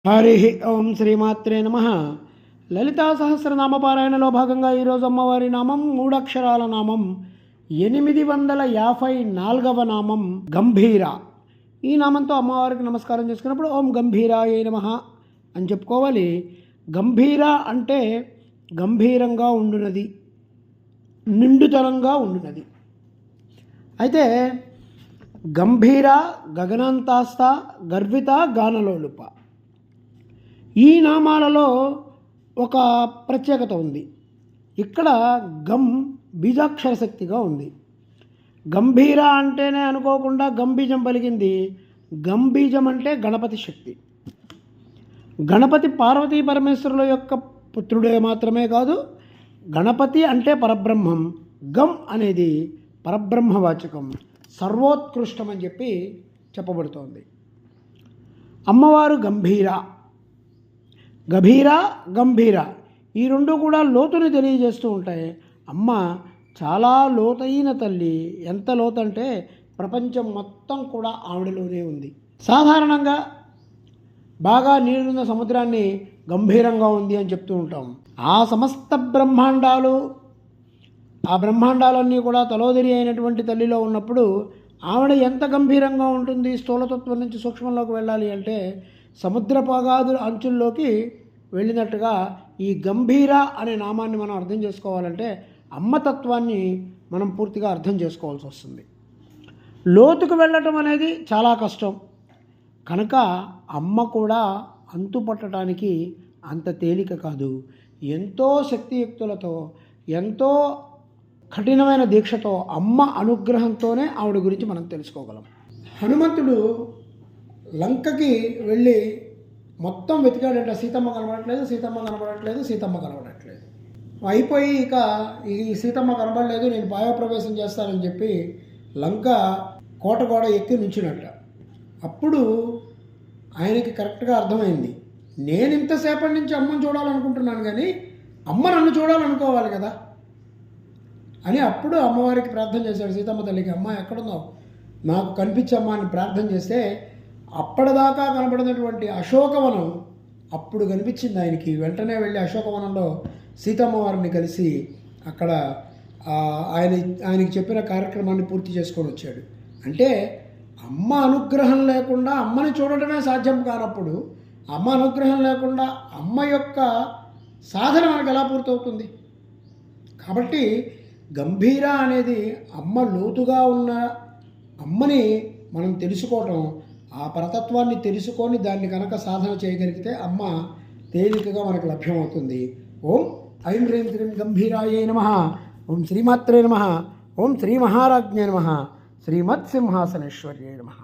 హరి ఓం శ్రీమాత్రే నమ. లలితా సహస్రనామ పారాయణలో భాగంగా ఈరోజు అమ్మవారి నామం 3 అక్షరాల నామం 854వ నామం గంభీర. ఈ నామంతో అమ్మవారికి నమస్కారం చేసుకున్నప్పుడు ఓం గంభీరాయ నమః అని చెప్పుకోవాలి. గంభీర అంటే గంభీరంగా ఉండునది, నిండుతనంగా ఉండునది. అయితే గంభీర, గగనాంతాస్త, గర్విత, గానలోలుప ఈ నామాలలో ఒక ప్రత్యేకత ఉంది. ఇక్కడ గం బీజాక్షర శక్తిగా ఉంది. గంభీర అంటేనే అనుకోకుండా గంబీజం పలికింది. గంబీజం అంటే గణపతి శక్తి. గణపతి పార్వతీ పరమేశ్వరుల యొక్క పుత్రుడే మాత్రమే కాదు, గణపతి అంటే పరబ్రహ్మం, గం అనేది పరబ్రహ్మవాచకం, సర్వోత్కృష్టం అని చెప్పి చెప్పబడుతోంది. అమ్మవారు గంభీర, గభీర, గంభీర ఈ రెండు కూడా లోతుని తెలియజేస్తూ ఉంటాయి. అమ్మ చాలా లోతైన తల్లి. ఎంత లోతంటే ప్రపంచం మొత్తం కూడా ఆవిడలోనే ఉంది. సాధారణంగా బాగా నీరున్న సముద్రాన్ని గంభీరంగా ఉంది అని చెప్తూ ఉంటాం. ఆ సమస్త బ్రహ్మాండాలు, ఆ బ్రహ్మాండాలన్నీ కూడా తలోదరి అయినటువంటి తల్లిలో ఉన్నప్పుడు ఆవిడ ఎంత గంభీరంగా ఉంటుంది. స్థూలతత్వం నుంచి సూక్ష్మంలోకి వెళ్ళాలి అంటే సముద్రపాగాదుల అంచుల్లోకి వెళ్ళినట్టుగా ఈ గంభీర అనే నామాన్ని మనం అర్థం చేసుకోవాలంటే అమ్మతత్వాన్ని మనం పూర్తిగా అర్థం చేసుకోవాల్సి వస్తుంది. లోతుకు వెళ్ళటం అనేది చాలా కష్టం కనుక అమ్మ కూడా అంతుపట్టడానికి అంత తేలిక కాదు. ఎంతో శక్తియుక్తులతో, ఎంతో కఠినమైన దీక్షతో, అమ్మ అనుగ్రహంతోనే ఆవిడ గురించి మనం తెలుసుకోగలం. హనుమంతుడు లంకకి వెళ్ళి మొత్తం వెతికాడంట. సీతమ్మ కనబడట్లేదు, సీతమ్మ కనబడట్లేదు, సీతమ్మ కనబడట్లేదు. అయిపోయి ఇక ఈ సీతమ్మ కనబడలేదు, నేను పాయప్రవేశం చేస్తానని చెప్పి లంక కోట గోడ ఎక్కి నుంచునట్ట. అప్పుడు ఆయనకి కరెక్ట్గా అర్థమైంది, నేను ఇంతసేపటి నుంచి అమ్మని చూడాలనుకుంటున్నాను కానీ అమ్మ నన్ను చూడాలనుకోవాలి కదా అని అప్పుడు అమ్మవారికి ప్రార్థన చేశాడు. సీతమ్మ తల్లికి, అమ్మ ఎక్కడున్నావు, నాకు కనిపించమ్మా అని ప్రార్థన చేస్తే అప్పటిదాకా కనబడినటువంటి అశోకవనం అప్పుడు కనిపించింది ఆయనకి. వెంటనే వెళ్ళి అశోకవనంలో సీతమ్మ వారిని కలిసి అక్కడ ఆయనకి చెప్పిన కార్యక్రమాన్ని పూర్తి చేసుకొని వచ్చాడు. అంటే అమ్మ అనుగ్రహం లేకుండా అమ్మని చూడటమే సాధ్యం కానప్పుడు అమ్మ అనుగ్రహం లేకుండా అమ్మ యొక్క సాధన మనకు ఎలా పూర్తవుతుంది? కాబట్టి గంభీర అనేది అమ్మ లోతుగా ఉన్న అమ్మని మనం తెలుసుకోవటం, ఆ పరతత్వాన్ని తెలుసుకొని దాన్ని కనుక సాధన చేయగలిగితే అమ్మ తేలికగా మనకు లభ్యమవుతుంది. ఓం ఐం హ్రీం శ్రీం గంభీరాయ నమః. ఓం శ్రీమాత్రే నమః. ఓం శ్రీ మహారాజ్ఞే నమః. శ్రీమత్సింహాసనేశ్వర్యే నమః.